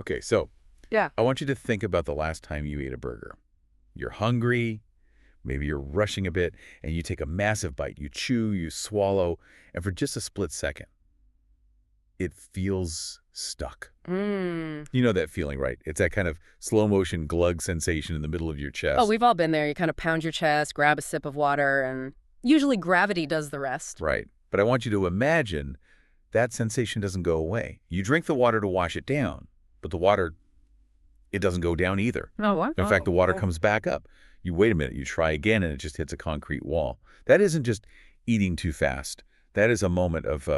Okay, so Yeah. I want you to think about the last time you ate a burger. You're hungry, maybe you're rushing a bit, and you take a massive bite. You chew, you swallow, and for just a split second, it feels stuck. Mm. You know that feeling, right? It's that kind of slow-motion glug sensation in the middle of your chest. Oh, we've all been there. You kind of pound your chest, grab a sip of water, and usually gravity does the rest. Right. But I want you to imagine that sensation doesn't go away. You drink the water to wash it down, but the water, it doesn't go down either. Oh, what? In fact, the water comes back up. You wait a minute, you try again, and it just hits a concrete wall. That isn't just eating too fast. That is a moment of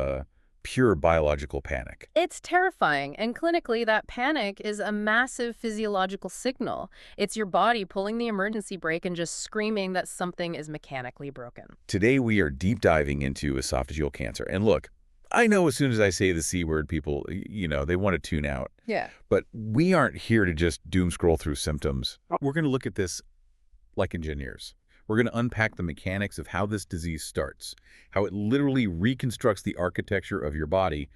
pure biological panic. It's terrifying, and clinically, that panic is a massive physiological signal. It's your body pulling the emergency brake and just screaming that something is mechanically broken. Today, we are deep diving into esophageal cancer. And look, I know as soon as I say the C word, people, they want to tune out. Yeah. But we aren't here to just doom scroll through symptoms. We're going to look at this like engineers. We're going to unpack the mechanics of how this disease starts, how it literally reconstructs the architecture of your body,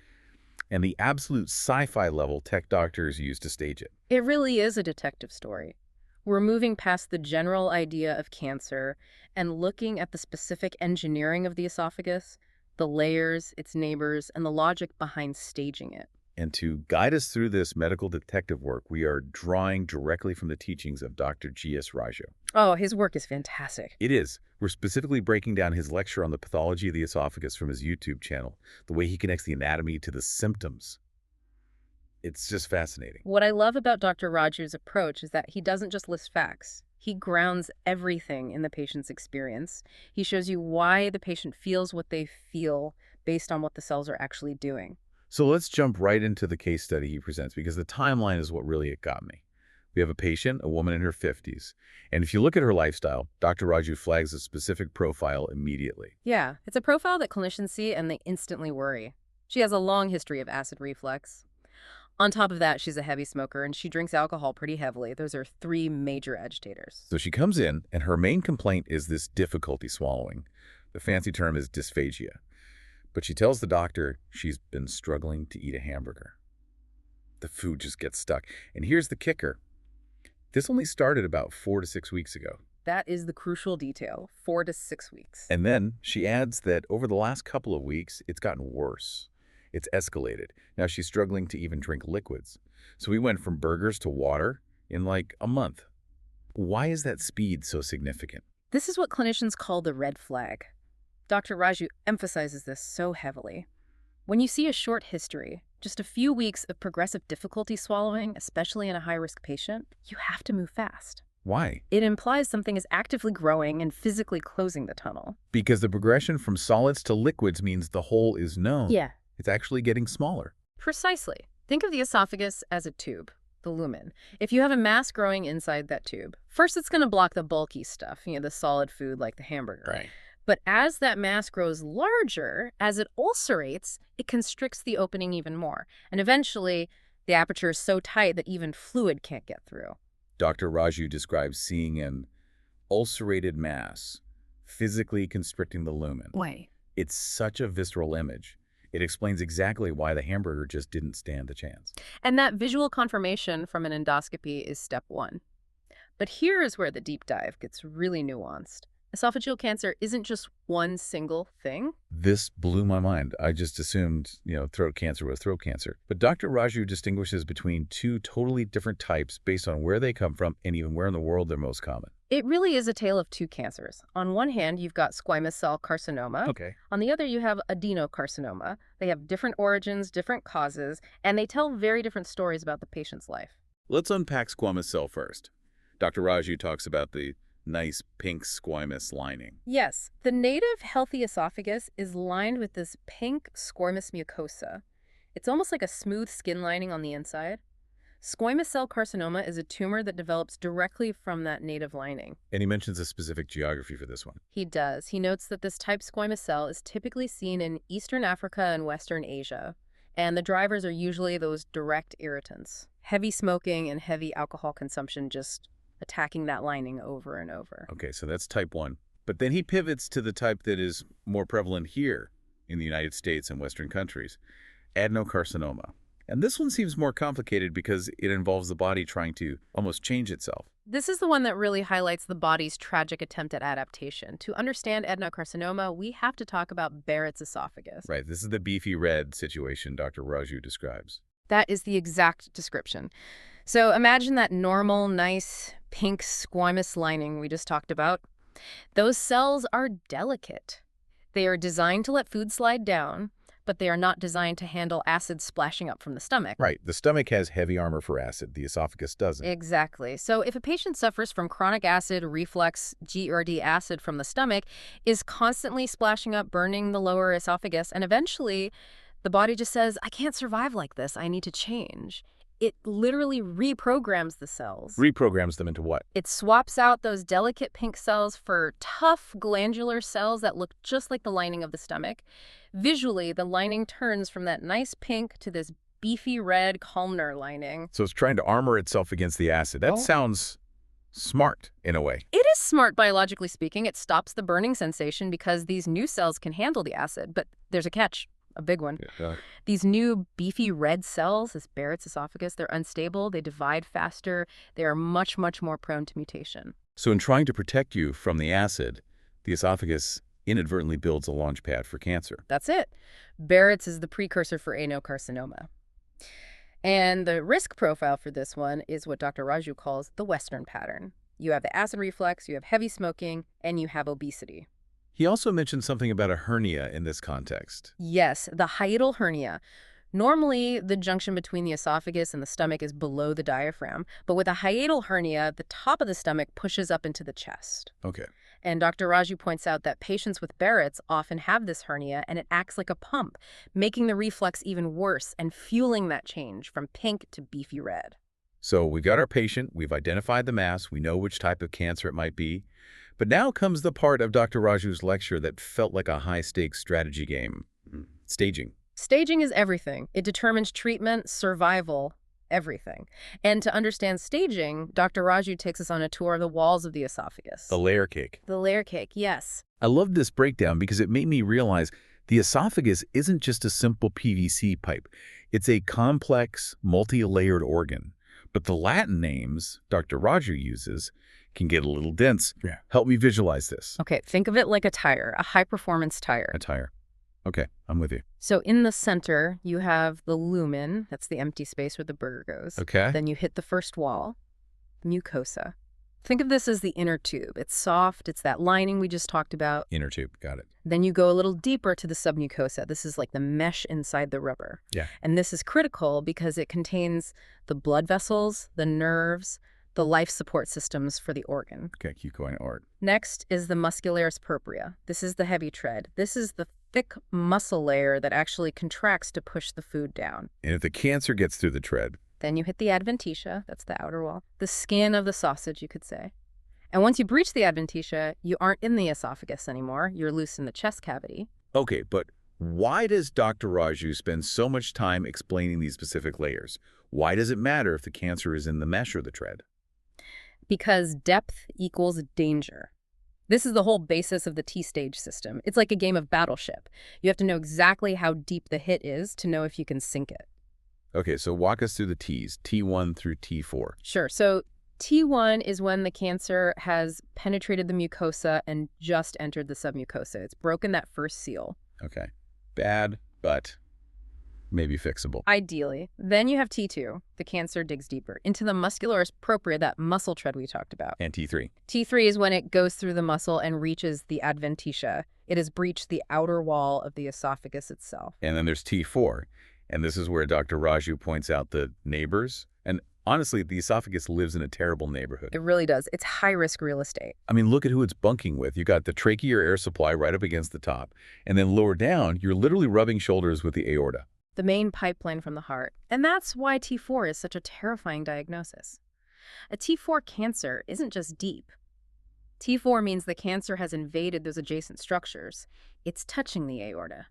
and the absolute sci-fi level tech doctors use to stage it. It really is a detective story. We're moving past the general idea of cancer and looking at the specific engineering of the esophagus, the layers, its neighbors, and the logic behind staging it. And to guide us through this medical detective work, we are drawing directly from the teachings of Dr. G.S. Raju. Oh, his work is fantastic. It is. We're specifically breaking down his lecture on the pathology of the esophagus from his YouTube channel, the way he connects the anatomy to the symptoms. It's just fascinating. What I love about Dr. Raju's approach is that he doesn't just list facts. He grounds everything in the patient's experience. He shows you why the patient feels what they feel based on what the cells are actually doing. So let's jump right into the case study he presents, because the timeline is what really got me. We have a patient, a woman in her 50s, and if you look at her lifestyle, Dr. Raju flags a specific profile immediately. Yeah, it's a profile that clinicians see and they instantly worry. She has a long history of acid reflux. On top of that, she's a heavy smoker and she drinks alcohol pretty heavily. Those are 3 major agitators. So she comes in, and her main complaint is this difficulty swallowing. The fancy term is dysphagia. But she tells the doctor she's been struggling to eat a hamburger. The food just gets stuck. And here's the kicker. This only started about 4 to 6 weeks ago. That is the crucial detail, 4 to 6 weeks. And then she adds that over the last couple of weeks, it's gotten worse. It's escalated. Now she's struggling to even drink liquids. So we went from burgers to water in like a month. Why is that speed so significant? This is what clinicians call the red flag. Dr. Raju emphasizes this so heavily. When you see a short history, just a few weeks of progressive difficulty swallowing, especially in a high-risk patient, you have to move fast. Why? It implies something is actively growing and physically closing the tunnel. Because the progression from solids to liquids means the hole is known. Yeah. It's actually getting smaller. Precisely. Think of the esophagus as a tube, the lumen. If you have a mass growing inside that tube, first it's going to block the bulky stuff, the solid food like the hamburger. Right. But as that mass grows larger, as it ulcerates, it constricts the opening even more. And eventually, the aperture is so tight that even fluid can't get through. Dr. Raju describes seeing an ulcerated mass physically constricting the lumen. Wait. It's such a visceral image. It explains exactly why the hamburger just didn't stand a chance. And that visual confirmation from an endoscopy is step 1. But here is where the deep dive gets really nuanced. Esophageal cancer isn't just one single thing. This blew my mind. I just assumed, throat cancer was throat cancer. But Dr. Raju distinguishes between 2 totally different types based on where they come from and even where in the world they're most common. It really is a tale of 2 cancers. On one hand, you've got squamous cell carcinoma. Okay. On the other, you have adenocarcinoma. They have different origins, different causes, and they tell very different stories about the patient's life. Let's unpack squamous cell first. Dr. Raju talks about the nice pink squamous lining. Yes, the native healthy esophagus is lined with this pink squamous mucosa. It's almost like a smooth skin lining on the inside. Squamous cell carcinoma is a tumor that develops directly from that native lining. And he mentions a specific geography for this one. He does. He notes that this type squamous cell is typically seen in Eastern Africa and Western Asia, and the drivers are usually those direct irritants. Heavy smoking and heavy alcohol consumption just attacking that lining over and over. Okay, so that's type 1. But then he pivots to the type that is more prevalent here in the United States and Western countries, adenocarcinoma. And this one seems more complicated because it involves the body trying to almost change itself. This is the one that really highlights the body's tragic attempt at adaptation. To understand adenocarcinoma, we have to talk about Barrett's esophagus. Right, this is the beefy red situation Dr. Raju describes. That is the exact description. So imagine that normal, nice, pink squamous lining we just talked about. Those cells are delicate. They are designed to let food slide down, but they are not designed to handle acid splashing up from the stomach. Right, the stomach has heavy armor for acid, the esophagus doesn't. Exactly. So if a patient suffers from chronic acid reflux, GERD acid from the stomach, is constantly splashing up, burning the lower esophagus, and eventually the body just says, I can't survive like this, I need to change. It literally reprograms the cells. Reprograms them into what? It swaps out those delicate pink cells for tough glandular cells that look just like the lining of the stomach. Visually, the lining turns from that nice pink to this beefy red columnar lining. So it's trying to armor itself against the acid. That sounds smart in a way. It is smart biologically speaking. It stops the burning sensation because these new cells can handle the acid. But there's a catch. A big one. These new beefy red cells, this Barrett's esophagus, they're unstable, they divide faster, they are much, much more prone to mutation. So in trying to protect you from the acid, the esophagus inadvertently builds a launch pad for cancer. That's it. Barrett's is the precursor for adenocarcinoma. And the risk profile for this one is what Dr. Raju calls the Western pattern. You have the acid reflux, you have heavy smoking, and you have obesity. He also mentioned something about a hernia in this context. Yes, the hiatal hernia. Normally, the junction between the esophagus and the stomach is below the diaphragm, but with a hiatal hernia, the top of the stomach pushes up into the chest. Okay. And Dr. Raju points out that patients with Barrett's often have this hernia, and it acts like a pump, making the reflux even worse and fueling that change from pink to beefy red. So we've got our patient, we've identified the mass, we know which type of cancer it might be. But now comes the part of Dr. Raju's lecture that felt like a high-stakes strategy game. Staging. Staging is everything. It determines treatment, survival, everything. And to understand staging, Dr. Raju takes us on a tour of the walls of the esophagus. The layer cake. The layer cake, yes. I loved this breakdown because it made me realize the esophagus isn't just a simple PVC pipe. It's a complex, multi-layered organ. But the Latin names Dr. Raju uses can get a little dense. Yeah. Help me visualize this. Okay, think of it like a tire, a high-performance tire. A tire. Okay, I'm with you. So in the center, you have the lumen. That's the empty space where the burger goes. Okay. Then you hit the first wall, mucosa. Think of this as the inner tube. It's soft. It's that lining we just talked about. Inner tube. Got it. Then you go a little deeper to the submucosa. This is like the mesh inside the rubber. Yeah. And this is critical because it contains the blood vessels, the nerves, the life support systems for the organ. Okay, keep going, Art. Next is the muscularis propria. This is the heavy tread. This is the thick muscle layer that actually contracts to push the food down. And if the cancer gets through the tread? Then you hit the adventitia. That's the outer wall. The skin of the sausage, you could say. And once you breach the adventitia, you aren't in the esophagus anymore. You're loose in the chest cavity. Okay, but why does Dr. Raju spend so much time explaining these specific layers? Why does it matter if the cancer is in the mesh or the tread? Because depth equals danger. This is the whole basis of the T-stage system. It's like a game of battleship. You have to know exactly how deep the hit is to know if you can sink it. Okay, so walk us through the T's, T1 through T4. Sure. So T1 is when the cancer has penetrated the mucosa and just entered the submucosa. It's broken that first seal. Okay. Bad, but maybe fixable. Ideally. Then you have T2. The cancer digs deeper into the muscularis propria, that muscle tread we talked about. And T3. T3 is when it goes through the muscle and reaches the adventitia. It has breached the outer wall of the esophagus itself. And then there's T4. And this is where Dr. Raju points out the neighbors. And honestly, the esophagus lives in a terrible neighborhood. It really does. It's high-risk real estate. I mean, look at who it's bunking with. You got the trachea or air supply right up against the top. And then lower down, you're literally rubbing shoulders with the aorta. The main pipeline from the heart. And that's why T4 is such a terrifying diagnosis. A T4 cancer isn't just deep. T4 means the cancer has invaded those adjacent structures. It's touching the aorta.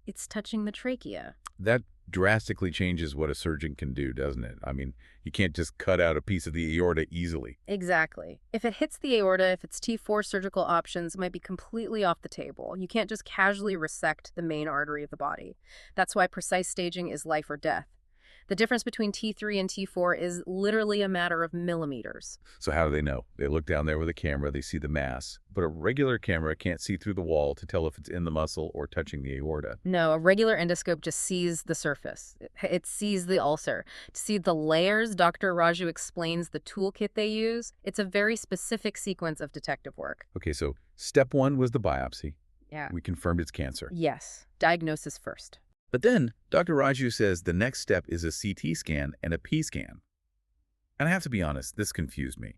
It's touching the trachea. That drastically changes what a surgeon can do, doesn't it? I mean, you can't just cut out a piece of the aorta easily. Exactly. If it hits the aorta, if it's T4, surgical options might be completely off the table. You can't just casually resect the main artery of the body. That's why precise staging is life or death. The difference between T3 and T4 is literally a matter of millimeters. So how do they know? They look down there with a camera, they see the mass, but a regular camera can't see through the wall to tell if it's in the muscle or touching the aorta. No, a regular endoscope just sees the surface. It sees the ulcer. To see the layers, Dr. Raju explains the toolkit they use. It's a very specific sequence of detective work. Okay, so step one was the biopsy. Yeah. We confirmed it's cancer. Yes. Diagnosis first. But then Dr. Raju says the next step is a CT scan and a P scan. And I have to be honest, this confused me.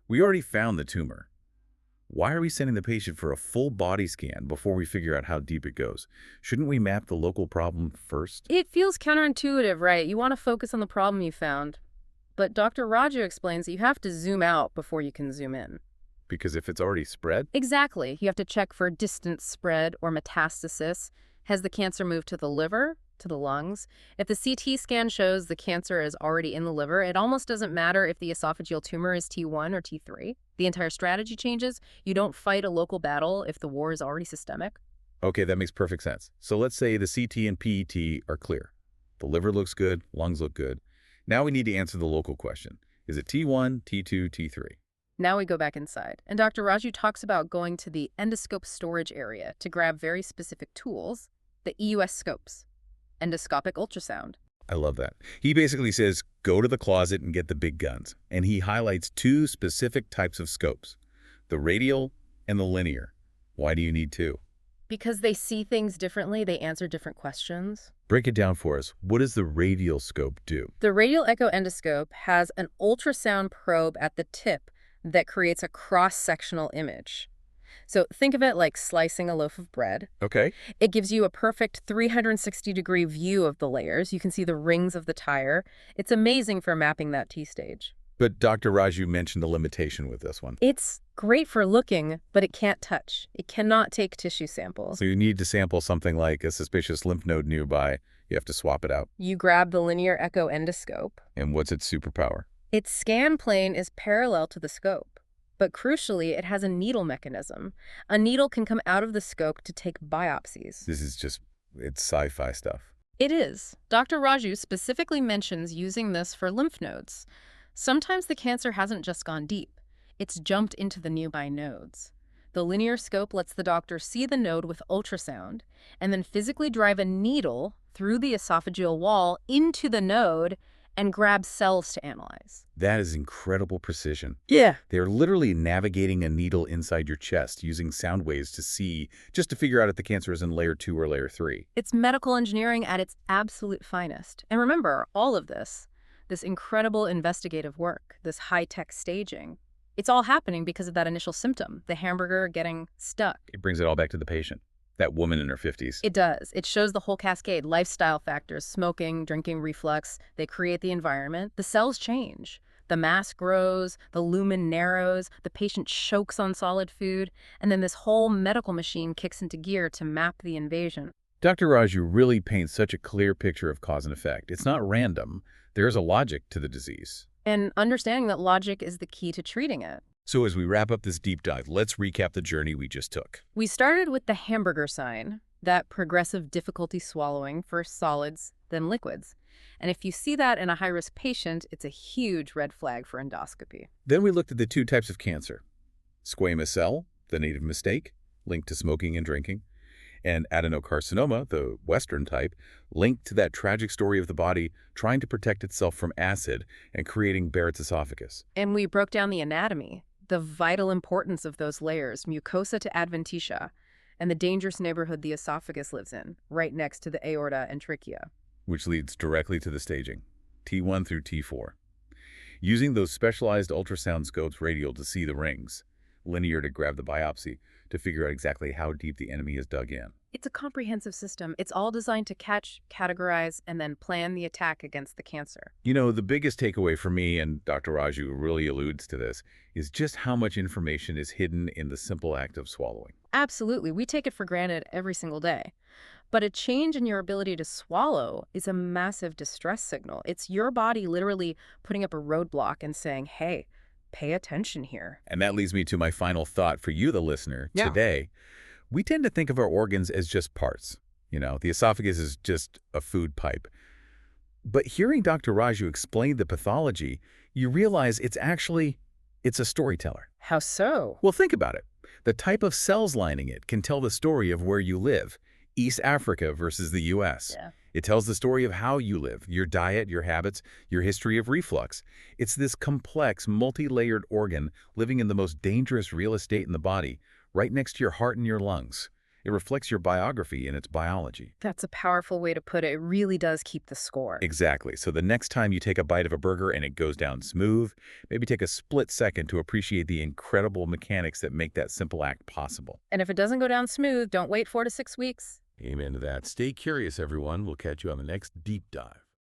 We already found the tumor. Why are we sending the patient for a full body scan before we figure out how deep it goes? Shouldn't we map the local problem first? It feels counterintuitive, right? You want to focus on the problem you found. But Dr. Raju explains that you have to zoom out before you can zoom in. Because if it's already spread? Exactly. You have to check for distant spread or metastasis. Has the cancer moved to the liver, to the lungs? If the CT scan shows the cancer is already in the liver, it almost doesn't matter if the esophageal tumor is T1 or T3. The entire strategy changes. You don't fight a local battle if the war is already systemic. Okay, that makes perfect sense. So let's say the CT and PET are clear. The liver looks good, lungs look good. Now we need to answer the local question. Is it T1, T2, T3? Now we go back inside, and Dr. Raju talks about going to the endoscope storage area to grab very specific tools, the EUS scopes, endoscopic ultrasound. I love that. He basically says, go to the closet and get the big guns. And he highlights two specific types of scopes, the radial and the linear. Why do you need two? Because they see things differently, they answer different questions. Break it down for us. What does the radial scope do? The radial echo endoscope has an ultrasound probe at the tip that creates a cross-sectional image. So think of it like slicing a loaf of bread. Okay. It gives you a perfect 360-degree view of the layers. You can see the rings of the tire. It's amazing for mapping that T-stage. But Dr. Raju mentioned a limitation with this one. It's great for looking, but it can't touch. It cannot take tissue samples. So you need to sample something like a suspicious lymph node nearby. You have to swap it out. You grab the linear echo endoscope. And what's its superpower? Its scan plane is parallel to the scope. But crucially, it has a needle mechanism. A needle can come out of the scope to take biopsies. This is just, it's sci-fi stuff. It is. Dr. Raju specifically mentions using this for lymph nodes. Sometimes the cancer hasn't just gone deep. It's jumped into the nearby nodes. The linear scope lets the doctor see the node with ultrasound and then physically drive a needle through the esophageal wall into the node and grab cells to analyze. That is incredible precision. Yeah. They're literally navigating a needle inside your chest using sound waves just to figure out if the cancer is in layer 2 or layer 3. It's medical engineering at its absolute finest. And remember, all of this incredible investigative work, this high-tech staging, it's all happening because of that initial symptom, the hamburger getting stuck. It brings it all back to the patient, that woman in her 50s. It does. It shows the whole cascade, lifestyle factors, smoking, drinking, reflux. They create the environment. The cells change. The mass grows, the lumen narrows, the patient chokes on solid food, and then this whole medical machine kicks into gear to map the invasion. Dr. Raju really paints such a clear picture of cause and effect. It's not random. There is a logic to the disease. And understanding that logic is the key to treating it. So as we wrap up this deep dive, let's recap the journey we just took. We started with the hamburger sign, that progressive difficulty swallowing, first solids, then liquids. And if you see that in a high-risk patient, it's a huge red flag for endoscopy. Then we looked at the two types of cancer. Squamous cell, the native mistake, linked to smoking and drinking, and adenocarcinoma, the Western type, linked to that tragic story of the body trying to protect itself from acid and creating Barrett's esophagus. And we broke down the anatomy, the vital importance of those layers, mucosa to adventitia, and the dangerous neighborhood the esophagus lives in, right next to the aorta and trachea. Which leads directly to the staging, T1 through T4. Using those specialized ultrasound scopes radial to see the rings, linear to grab the biopsy, to figure out exactly how deep the enemy is dug in. It's a comprehensive system. It's all designed to catch, categorize, and then plan the attack against the cancer. You know, the biggest takeaway for me, and Dr. Raju really alludes to this, is just how much information is hidden in the simple act of swallowing. Absolutely. We take it for granted every single day. But a change in your ability to swallow is a massive distress signal. It's your body literally putting up a roadblock and saying, hey, pay attention here. And that leads me to my final thought for you, the listener, Yeah. today. We tend to think of our organs as just parts. You know, the esophagus is just a food pipe. But hearing Dr. Raju explain the pathology, you realize it's a storyteller. How so? Well, think about it. The type of cells lining it can tell the story of where you live, East Africa versus the U.S. Yeah. It tells the story of how you live, your diet, your habits, your history of reflux. It's this complex, multi-layered organ living in the most dangerous real estate in the body, right next to your heart and your lungs. It reflects your biography and its biology. That's a powerful way to put it. It really does keep the score. Exactly. So the next time you take a bite of a burger and it goes down smooth, maybe take a split second to appreciate the incredible mechanics that make that simple act possible. And if it doesn't go down smooth, don't wait 4 to 6 weeks. Amen to that. Stay curious, everyone. We'll catch you on the next deep dive.